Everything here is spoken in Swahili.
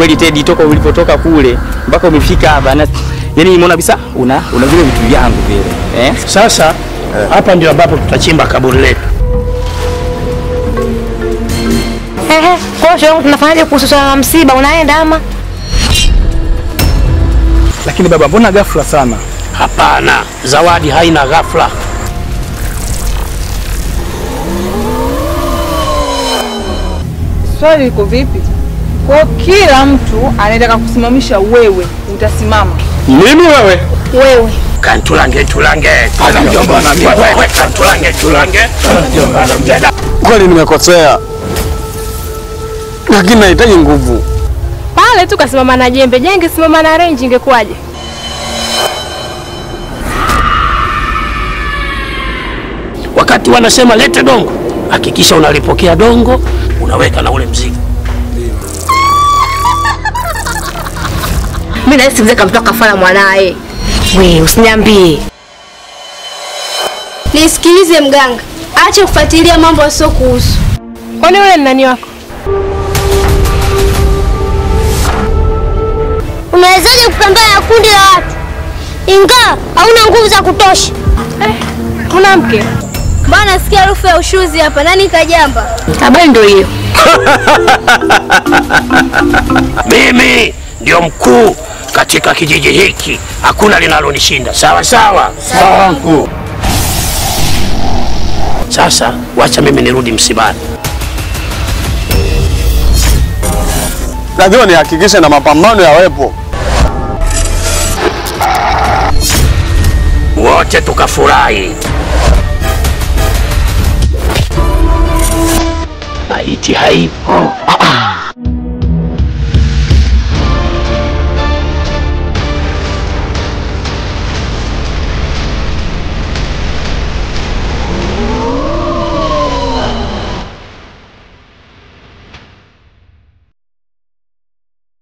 kweli Teddy, toka ulipotoka kule mpaka umefika hapa, yani nimeona kabisa una vile vitu vyangu vile. Sasa hapa ndio ambapo tutachimba kaburi letu. Kwa hiyo tunafanyaje kuhusu swala la msiba, unaenda ama? Lakini baba, mbona ghafla sana? Hapana, zawadi haina ghafla. Swali liko vipi? Kwa kila mtu anataka kusimamisha, wewe utasimama? Mimi wewe? Wewe. Kantulange. Kantulange. Kweli nimekosea, lakini nahitaji nguvu. Pale tu kasimama na jembe, jenge simama na range ingekuwaje? Wakati wanasema lete dongo, hakikisha unalipokea dongo, unaweka na ule mzigo. Mimi na mzee kamtoa kafara mwanae. Wewe usiniambie. Nisikilize mganga, acha kufuatilia mambo yasio kuhusu. Kwani yule ni nani wako? Unawezaje kupambana na kundi la watu ingawa hauna nguvu za kutosha? Kuna mke. Bwana, nasikia harufu ya ushuzi hapa. Nani kajamba? Habari ndio hiyo. Mimi ndio mkuu katika kijiji hiki. Hakuna linalonishinda. Sawa sawa. Sawa mkuu. Sasa wacha mimi nirudi msibani. Lazima nihakikishe na mapambano yawepo. Wote tukafurahi. Maiti haipo.